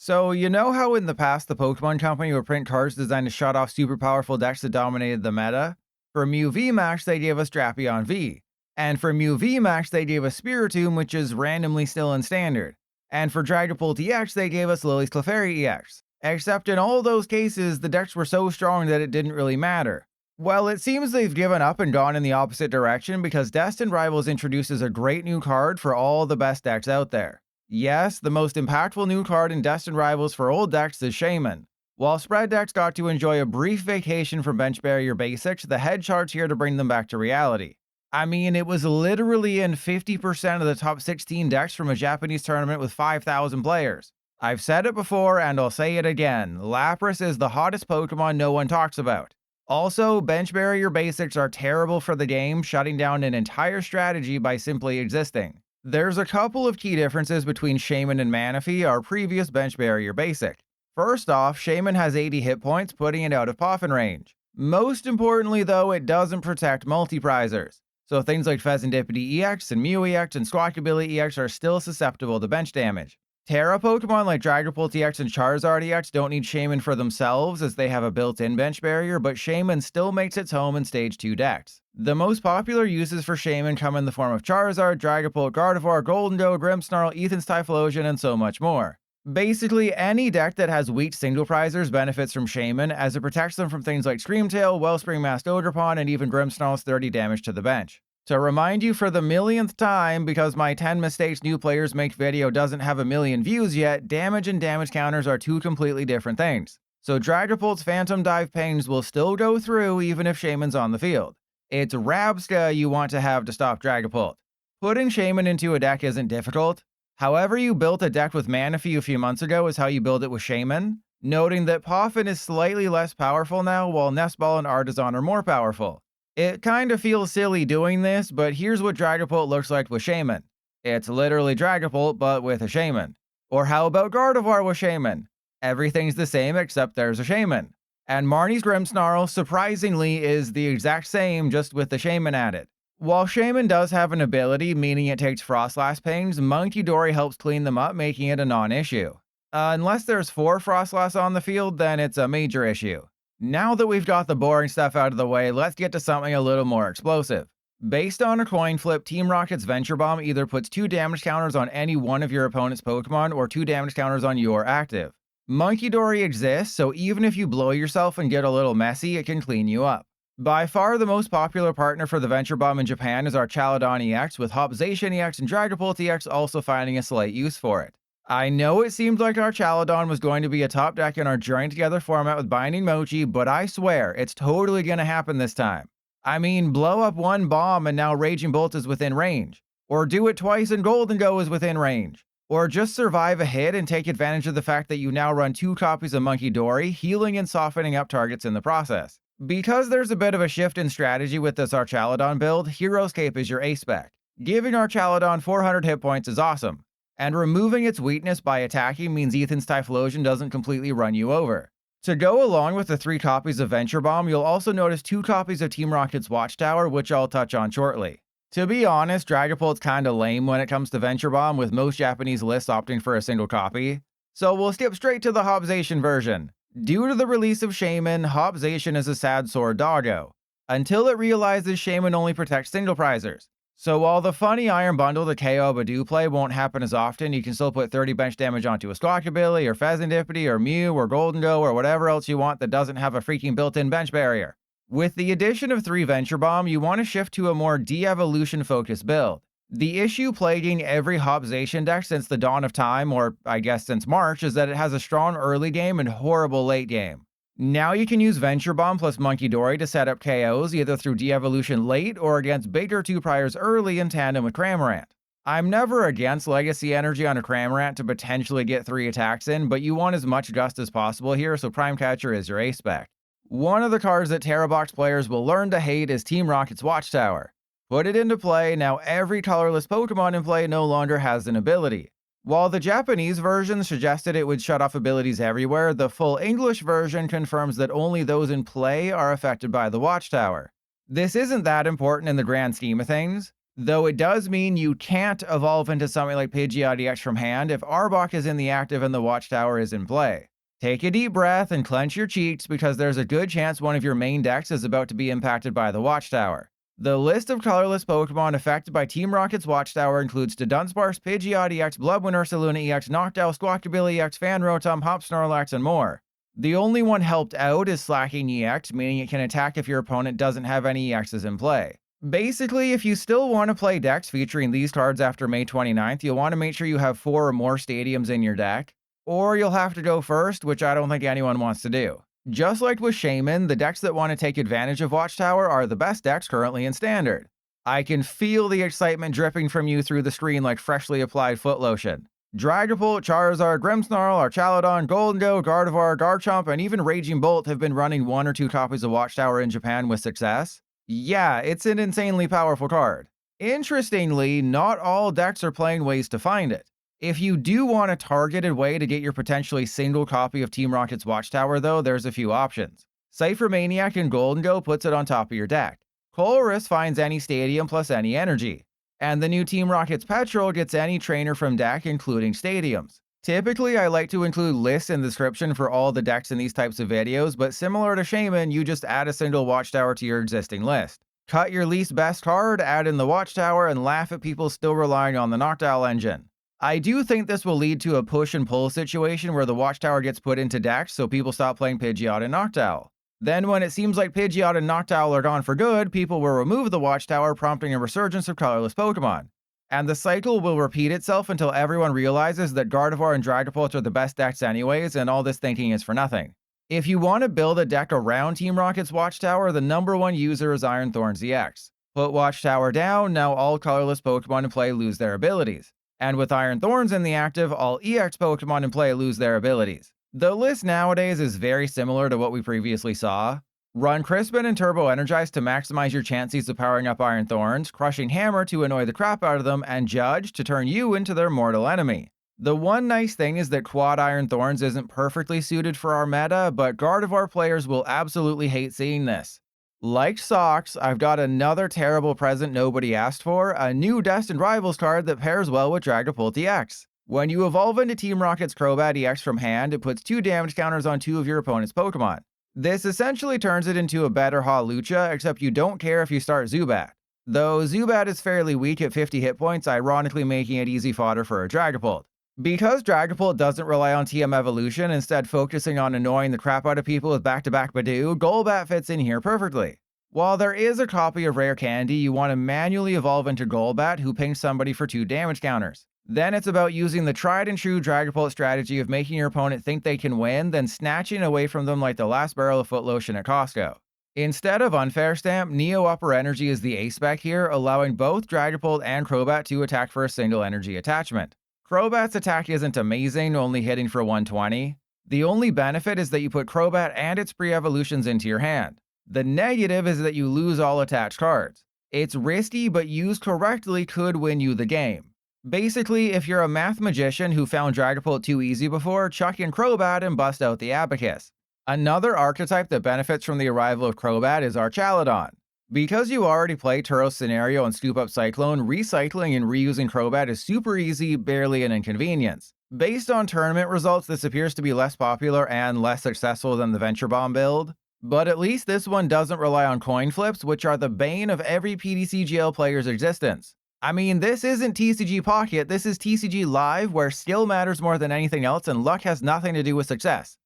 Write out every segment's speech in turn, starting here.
So, you know how in the past the Pokemon Company would print cards designed to shut off super powerful decks that dominated the meta? For Mew VMAX, they gave us Drapion V. And for Mew VMAX, they gave us Spiritomb, which is randomly still in Standard. And for Dragapult EX, they gave us Lily's Clefairy EX. Except in all those cases, the decks were so strong that it didn't really matter. Well, it seems they've given up and gone in the opposite direction because Destined Rivals introduces a great new card for all the best decks out there. Yes, the most impactful new card in Destined Rivals for old decks is Shaymin. While spread decks got to enjoy a brief vacation from bench barrier basics, the head chart's here to bring them back to reality. I mean, it was literally in 50% of the top 16 decks from a Japanese tournament with 5,000 players. I've said it before and I'll say it again, Lapras is the hottest Pokemon no one talks about. Also, bench barrier basics are terrible for the game, shutting down an entire strategy by simply existing. There's a couple of key differences between Shaymin and Manaphy, our previous bench barrier basic. First off, Shaymin has 80 hit points, putting it out of Poffin range. Most importantly though, it doesn't protect multi-prizers. So things like Fezandipiti EX and Mew EX and Squawkabilly EX are still susceptible to bench damage. Terra Pokemon like Dragapult EX and Charizard EX don't need Shaymin for themselves as they have a built-in bench barrier, but Shaymin still makes its home in Stage 2 decks. The most popular uses for Shaymin come in the form of Charizard, Dragapult, Gardevoir, Goldengo, Grimmsnarl, Ethan's Typhlosion, and so much more. Basically, any deck that has weak single prizers benefits from Shaymin as it protects them from things like Screamtail, Wellspring Masked Ogerpon, and even Grimmsnarl's 30 damage to the bench. To remind you for the millionth time, because my 10 mistakes new players make video doesn't have a million views yet, damage and damage counters are two completely different things. So Dragapult's Phantom Dive Pings will still go through even if Shaymin's on the field. It's Rabsca you want to have to stop Dragapult. Putting Shaymin into a deck isn't difficult. However you built a deck with Manaphy a few months ago is how you build it with Shaymin, noting that Poffin is slightly less powerful now while Nest Ball and Artisan are more powerful. It kinda feels silly doing this, but here's what Dragapult looks like with Shaymin. It's literally Dragapult, but with a Shaymin. Or how about Gardevoir with Shaymin? Everything's the same except there's a Shaymin. And Marnie's Grimmsnarl, surprisingly, is the exact same, just with the Shaymin added. While Shaymin does have an ability, meaning it takes Frostlass pings, Munkidori helps clean them up, making it a non-issue. Unless there's 4 Frostlass on the field, then it's a major issue. Now that we've got the boring stuff out of the way, let's get to something a little more explosive. Based on a coin flip, Team Rocket's Venture Bomb either puts 2 damage counters on any one of your opponent's Pokemon or 2 damage counters on your active. Munkidori exists, so even if you blow yourself and get a little messy, it can clean you up. By far the most popular partner for the Venture Bomb in Japan is Archaludon EX, with Hopzation EX and Dragapult EX also finding a slight use for it. I know it seemed like Archaludon was going to be a top deck in our Journey Together format with Binding Mochi, but I swear, it's totally gonna happen this time. I mean, blow up one bomb and now Raging Bolt is within range. Or do it twice and Goldengo is within range. Or just survive a hit and take advantage of the fact that you now run 2 copies of Munkidori, healing and softening up targets in the process. Because there's a bit of a shift in strategy with this Archaludon build, Hero's Cape is your ace-spec. Giving Archaludon 400 hit points is awesome. And removing its weakness by attacking means Ethan's Typhlosion doesn't completely run you over. To go along with the 3 copies of Venture Bomb, you'll also notice 2 copies of Team Rocket's Watchtower, which I'll touch on shortly. To be honest, Dragapult's kinda lame when it comes to Venture Bomb, with most Japanese lists opting for a single copy. So we'll skip straight to the Hopzation version. Due to the release of Shaymin, Hopzation is a sad sore doggo, until it realizes Shaymin only protects single prizers. So while the funny Iron Bundle to KO Badoo play won't happen as often, you can still put 30 bench damage onto a Squawkabilly, or Fezandipiti, or Mew, or Goldengo, or whatever else you want that doesn't have a freaking built-in bench barrier. With the addition of 3 Venture Bomb, you want to shift to a more de-evolution focused build. The issue plaguing every Hopzation deck since the dawn of time, or I guess since March, is that it has a strong early game and horrible late game. Now you can use Venture Bomb plus Munkidori to set up KOs either through de-evolution late or against bigger 2 priors early in tandem with Cramorant. I'm never against Legacy Energy on a Cramorant to potentially get 3 attacks in, but you want as much gust as possible here, so Prime Catcher is your ace-spec. One of the cards that Terrabox players will learn to hate is Team Rocket's Watchtower. Put it into play, now every colorless Pokemon in play no longer has an ability. While the Japanese version suggested it would shut off abilities everywhere, the full English version confirms that only those in play are affected by the Watchtower. This isn't that important in the grand scheme of things. Though it does mean you can't evolve into something like Pidgeot EX from hand if Arbok is in the active and the Watchtower is in play. Take a deep breath and clench your cheeks because there's a good chance one of your main decks is about to be impacted by the Watchtower. The list of colorless Pokemon affected by Team Rocket's Watchtower includes Dunsparce, Pidgeot EX, Bloodwind Ursaluna EX, Noctowl, Squawkabilly EX, Fanrotom, Hop Snorlax, and more. The only one helped out is Slacking EX, meaning it can attack if your opponent doesn't have any EXs in play. Basically, if you still want to play decks featuring these cards after May 29th, you'll want to make sure you have 4 or more stadiums in your deck, or you'll have to go first, which I don't think anyone wants to do. Just like with Shaymin, the decks that want to take advantage of Watchtower are the best decks currently in Standard. I can feel the excitement dripping from you through the screen like freshly applied foot lotion. Dragapult, Charizard, Grimmsnarl, Archaludon, Goldengo, Gardevoir, Garchomp, and even Raging Bolt have been running 1 or 2 copies of Watchtower in Japan with success. Yeah, it's an insanely powerful card. Interestingly, not all decks are playing ways to find it. If you do want a targeted way to get your potentially single copy of Team Rocket's Watchtower though, there's a few options. Cypher Maniac and Goldengo puts it on top of your deck. Colress finds any stadium plus any energy. And the new Team Rocket's Petrol gets any trainer from deck including stadiums. Typically, I like to include lists in the description for all the decks in these types of videos, but similar to Shaymin, you just add a single Watchtower to your existing list. Cut your least best card, add in the Watchtower, and laugh at people still relying on the Noctowl engine. I do think this will lead to a push and pull situation where the Watchtower gets put into decks so people stop playing Pidgeot and Noctowl. Then when it seems like Pidgeot and Noctowl are gone for good, people will remove the Watchtower, prompting a resurgence of colorless Pokemon. And the cycle will repeat itself until everyone realizes that Gardevoir and Dragapult are the best decks anyways, and all this thinking is for nothing. If you want to build a deck around Team Rocket's Watchtower, the #1 user is Iron Thorns EX. Put Watchtower down, now all colorless Pokemon in play lose their abilities. And with Iron Thorns in the active, all EX Pokemon in play lose their abilities. The list nowadays is very similar to what we previously saw. Run Crispin and Turbo Energize to maximize your chances of powering up Iron Thorns, Crushing Hammer to annoy the crap out of them, and Judge to turn you into their mortal enemy. The one nice thing is that Quad Iron Thorns isn't perfectly suited for our meta, but Gardevoir players will absolutely hate seeing this. Like socks, I've got another terrible present nobody asked for, a new Destined Rivals card that pairs well with Dragapult EX. When you evolve into Team Rocket's Crobat EX from hand, it puts 2 damage counters on 2 of your opponent's Pokemon. This essentially turns it into a better Hawlucha, except you don't care if you start Zubat. Though Zubat is fairly weak at 50 hit points, ironically making it easy fodder for a Dragapult. Because Dragapult doesn't rely on TM evolution, instead focusing on annoying the crap out of people with back-to-back Badoo, Golbat fits in here perfectly. While there is a copy of Rare Candy, you want to manually evolve into Golbat, who pings somebody for 2 damage counters. Then it's about using the tried and true Dragapult strategy of making your opponent think they can win, then snatching away from them like the last barrel of foot lotion at Costco. Instead of Unfair Stamp, Neo Upper Energy is the ace-spec here, allowing both Dragapult and Crobat to attack for a single energy attachment. Crobat's attack isn't amazing, only hitting for 120. The only benefit is that you put Crobat and its pre-evolutions into your hand. The negative is that you lose all attached cards. It's risky, but used correctly could win you the game. Basically, if you're a math magician who found Dragapult too easy before, chuck in Crobat and bust out the Abacus. Another archetype that benefits from the arrival of Crobat is Archaludon. Because you already play Turo's Scenario and Scoop Up Cyclone, recycling and reusing Crobat is super easy, barely an inconvenience. Based on tournament results, this appears to be less popular and less successful than the Venture Bomb build. But at least this one doesn't rely on coin flips, which are the bane of every PTCGL player's existence. I mean, this isn't TCG Pocket, this is TCG Live, where skill matters more than anything else and luck has nothing to do with success.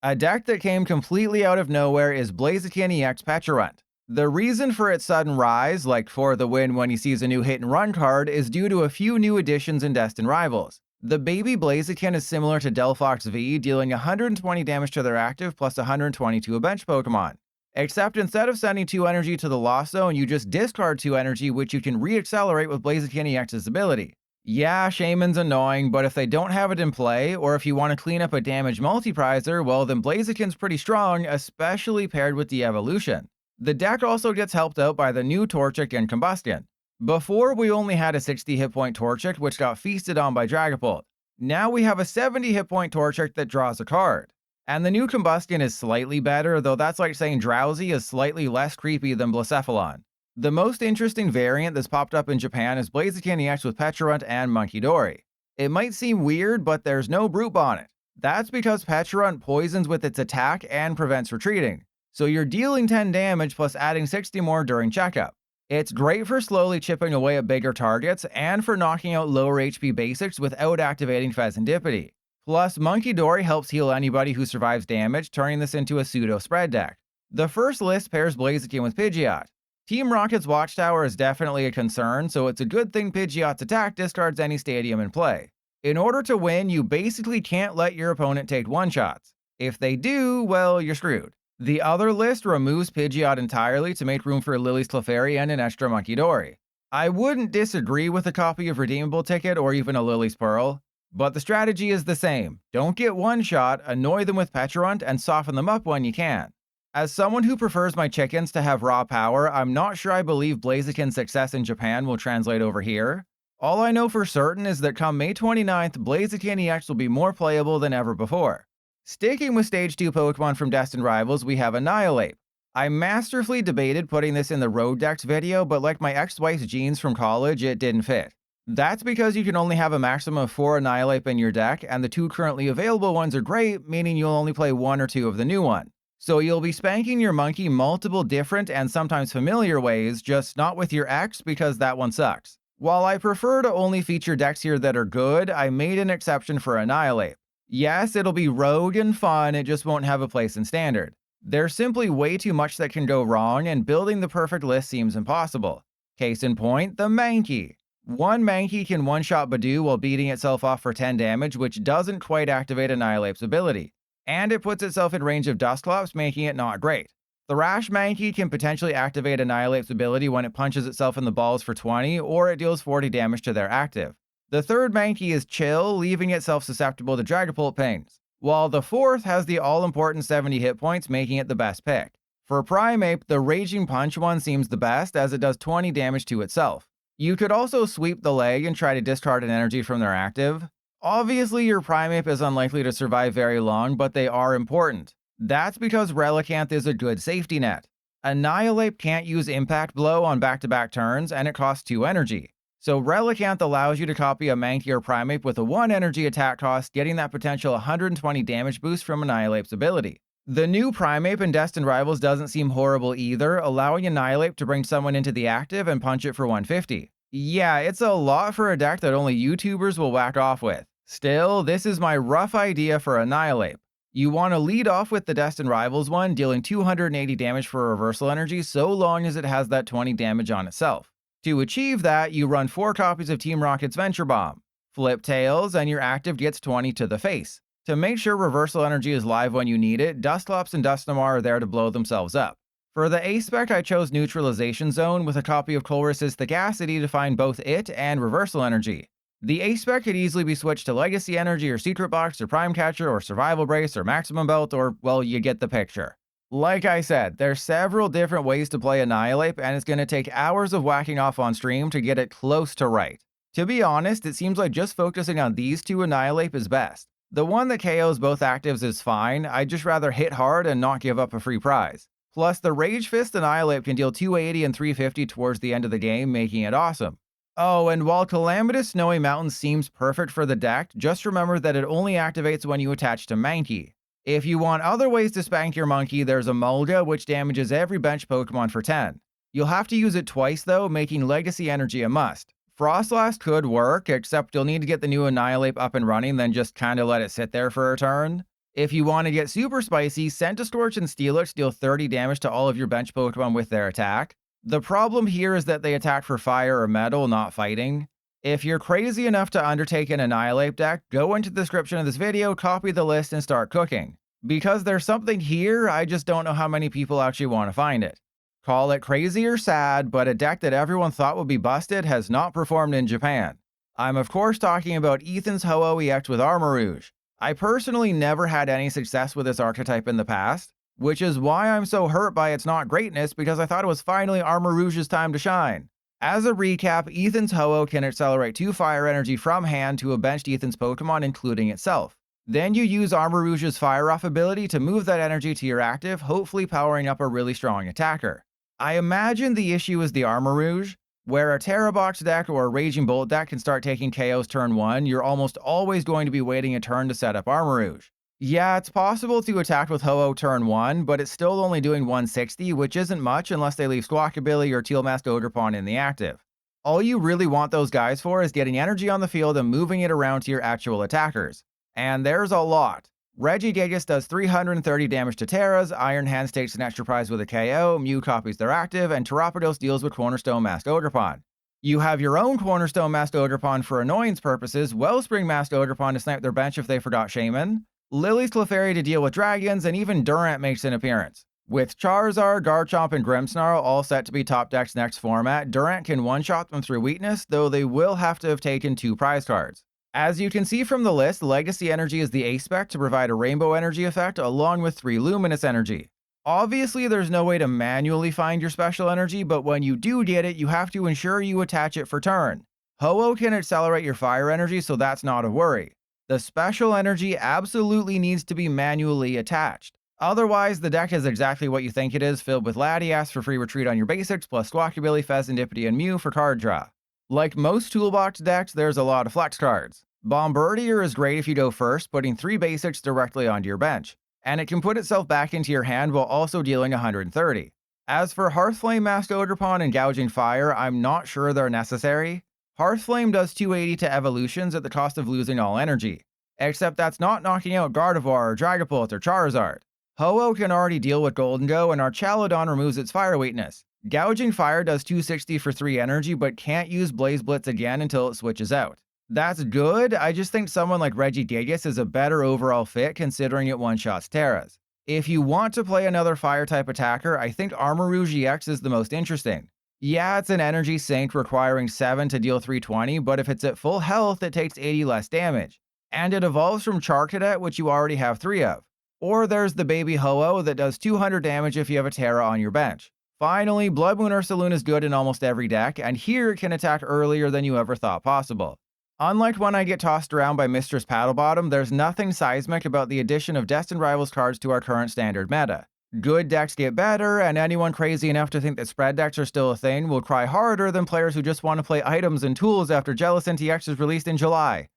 A deck that came completely out of nowhere is Blaziken EX Pecharunt. The reason for its sudden rise, like for the win when he sees a new hit and run card, is due to a few new additions in Destined Rivals. The baby Blaziken is similar to Delphox V, dealing 120 damage to their active plus 120 to a bench Pokemon. Except instead of sending 2 energy to the Lost Zone, you just discard 2 energy, which you can re-accelerate with Blaziken EX's ability. Yeah, Shaymin's annoying, but if they don't have it in play, or if you want to clean up a damage multiprizer, well then Blaziken's pretty strong, especially paired with the evolution. The deck also gets helped out by the new Torchic and Combustion. Before, we only had a 60 hit point Torchic, which got feasted on by Dragapult. Now we have a 70 hit point Torchic that draws a card. And the new Combustion is slightly better, though that's like saying Drowsy is slightly less creepy than Blacephalon. The most interesting variant that's popped up in Japan is Blaziken EX with Pecharunt and Munkidori. It might seem weird, but there's no Brute Bonnet. That's because Pecharunt poisons with its attack and prevents retreating, so you're dealing 10 damage plus adding 60 more during checkup. It's great for slowly chipping away at bigger targets and for knocking out lower HP basics without activating Fezandipiti. Plus, Munkidori helps heal anybody who survives damage, turning this into a pseudo spread deck. The first list pairs Blaziken with Pidgeot. Team Rocket's Watchtower is definitely a concern, so it's a good thing Pidgeot's attack discards any stadium in play. In order to win, you basically can't let your opponent take one-shots. If they do, well, you're screwed. The other list removes Pidgeot entirely to make room for Lily's Clefairy and an extra Munkidori. I wouldn't disagree with a copy of Redeemable Ticket or even a Lily's Pearl, but the strategy is the same. Don't get one shot, annoy them with Pecharunt, and soften them up when you can. As someone who prefers my chickens to have raw power, I'm not sure I believe Blaziken's success in Japan will translate over here. All I know for certain is that come May 29th, Blaziken EX will be more playable than ever before. Sticking with Stage 2 Pokemon from Destined Rivals, we have Annihilape. I masterfully debated putting this in the Road Dex video, but like my ex-wife's jeans from college, it didn't fit. That's because you can only have a maximum of 4 Annihilape in your deck, and the 2 currently available ones are great, meaning you'll only play 1 or 2 of the new one. So you'll be spanking your monkey multiple different and sometimes familiar ways, just not with your ex because that one sucks. While I prefer to only feature decks here that are good, I made an exception for Annihilape. Yes, it'll be rogue and fun, it just won't have a place in Standard. There's simply way too much that can go wrong, and building the perfect list seems impossible. Case in point, the Mankey. One Mankey can one-shot Badoo while beating itself off for 10 damage, which doesn't quite activate Annihilape's ability. And it puts itself in range of Dusclops, making it not great. Thrash Mankey can potentially activate Annihilape's ability when it punches itself in the balls for 20, or it deals 40 damage to their active. The third Mankey is chill, leaving itself susceptible to Dragapult pings, while the fourth has the all-important 70 hit points, making it the best pick. For Primeape, the Raging Punch one seems the best, as it does 20 damage to itself. You could also sweep the leg and try to discard an energy from their active. Obviously, your Primeape is unlikely to survive very long, but they are important. That's because Relicanth is a good safety net. Annihilape can't use Impact Blow on back-to-back turns, and it costs 2 energy. So Relicanth allows you to copy a Mankey or Primeape with a 1 energy attack cost, getting that potential 120 damage boost from Annihilape's ability. The new Primeape in Destined Rivals doesn't seem horrible either, allowing Annihilape to bring someone into the active and punch it for 150. Yeah, it's a lot for a deck that only YouTubers will whack off with. Still, this is my rough idea for Annihilape. You want to lead off with the Destined Rivals one, dealing 280 damage for Reversal Energy so long as it has that 20 damage on itself. To achieve that, you run 4 copies of Team Rocket's Venture Bomb. Flip tails, and your active gets 20 to the face. To make sure Reversal Energy is live when you need it, Dusclops and Dusknoir are there to blow themselves up. For the A-Spec, I chose Neutralization Zone with a copy of Colress's Thagacity to find both it and Reversal Energy. The A-Spec could easily be switched to Legacy Energy or Secret Box or Prime Catcher or Survival Brace or Maximum Belt or, well, you get the picture. Like I said, there's several different ways to play Annihilape, and it's going to take hours of whacking off on stream to get it close to right. To be honest, it seems like just focusing on these 2 Annihilape is best. The one that KOs both actives is fine, I'd just rather hit hard and not give up a free prize. Plus, the Rage Fist Annihilape can deal 280 and 350 towards the end of the game, making it awesome. Oh, and while Calamitous Snowy Mountains seems perfect for the deck, just remember that it only activates when you attach to Mankey. If you want other ways to spank your monkey, there's a Mulga, which damages every bench Pokemon for 10. You'll have to use it twice though, making Legacy Energy a must. Frostlass could work, except you'll need to get the new Annihilape up and running, then just kinda let it sit there for a turn. If you want to get super spicy, Centiskorch and Steelix deal 30 damage to all of your bench Pokemon with their attack. The problem here is that they attack for fire or metal, not fighting. If you're crazy enough to undertake an Annihilape deck, go into the description of this video, copy the list, and start cooking. Because there's something here, I just don't know how many people actually want to find it. Call it crazy or sad, but a deck that everyone thought would be busted has not performed in Japan. I'm of course talking about Ethan's Ho-Oh EX with Armarouge. I personally never had any success with this archetype in the past, which is why I'm so hurt by its not greatness, because I thought it was finally Armarouge's time to shine. As a recap, Ethan's Ho-Oh can accelerate 2 fire energy from hand to a benched Ethan's Pokemon, including itself. Then you use Armarouge's Fire Off ability to move that energy to your active, hopefully powering up a really strong attacker. I imagine the issue is the Armor Rouge, where a Terra Box deck or a Raging Bolt deck can start taking KOs turn 1, you're almost always going to be waiting a turn to set up Armor Rouge. Yeah, it's possible to attack with Ho-Oh turn 1, but it's still only doing 160, which isn't much unless they leave Squawkabilly or Teal Masked Ogerpon in the active. All you really want those guys for is getting energy on the field and moving it around to your actual attackers. And there's a lot. Regigigas does 330 damage to Terras, Iron Hands takes an extra prize with a KO, Mew copies their active, and Terrapados deals with Cornerstone Masked Ogerpon. You have your own Cornerstone Masked Ogerpon for annoyance purposes, Wellspring Masked Ogerpon to snipe their bench if they forgot Shaymin, Lily's Clefairy to deal with dragons, and even Durant makes an appearance. With Charizard, Garchomp, and Grimmsnarl all set to be top decks next format, Durant can one-shot them through weakness, though they will have to have taken 2 prize cards. As you can see from the list, Legacy Energy is the A-Spec to provide a Rainbow Energy effect along with 3 Luminous Energy. Obviously, there's no way to manually find your special energy, but when you do get it, you have to ensure you attach it for turn. Ho-Oh can accelerate your fire energy, so that's not a worry. The special energy absolutely needs to be manually attached. Otherwise, the deck is exactly what you think it is, filled with Latias for free retreat on your basics, plus Squawkabilly, Fezandipiti, and Mew for card draw. Like most toolbox decks, there's a lot of flex cards. Bombardier is great if you go first, putting 3 basics directly onto your bench, and it can put itself back into your hand while also dealing 130. As for Hearthflame Masked Ogerpon and Gouging Fire, I'm not sure they're necessary. Hearthflame does 280 to evolutions at the cost of losing all energy, except that's not knocking out Gardevoir or Dragapult or Charizard. Ho-Oh can already deal with Goldengo, and Archaludon removes its fire weakness. Gouging Fire does 260 for 3 energy, but can't use Blaze Blitz again until it switches out. That's good, I just think someone like Regigigas is a better overall fit considering it one-shots Terras. If you want to play another Fire-type attacker, I think Armor Rouge EX is the most interesting. Yeah, it's an energy sink requiring 7 to deal 320, but if it's at full health, it takes 80 less damage. And it evolves from Charcadet, which you already have 3 of. Or there's the baby Ho-Oh that does 200 damage if you have a Terra on your bench. Finally, Blood Moon Ursaluon is good in almost every deck, and here it can attack earlier than you ever thought possible. Unlike when I get tossed around by Mistress Paddlebottom, there's nothing seismic about the addition of Destined Rivals cards to our current standard meta. Good decks get better, and anyone crazy enough to think that spread decks are still a thing will cry harder than players who just want to play items and tools after Jealous NTX is released in July.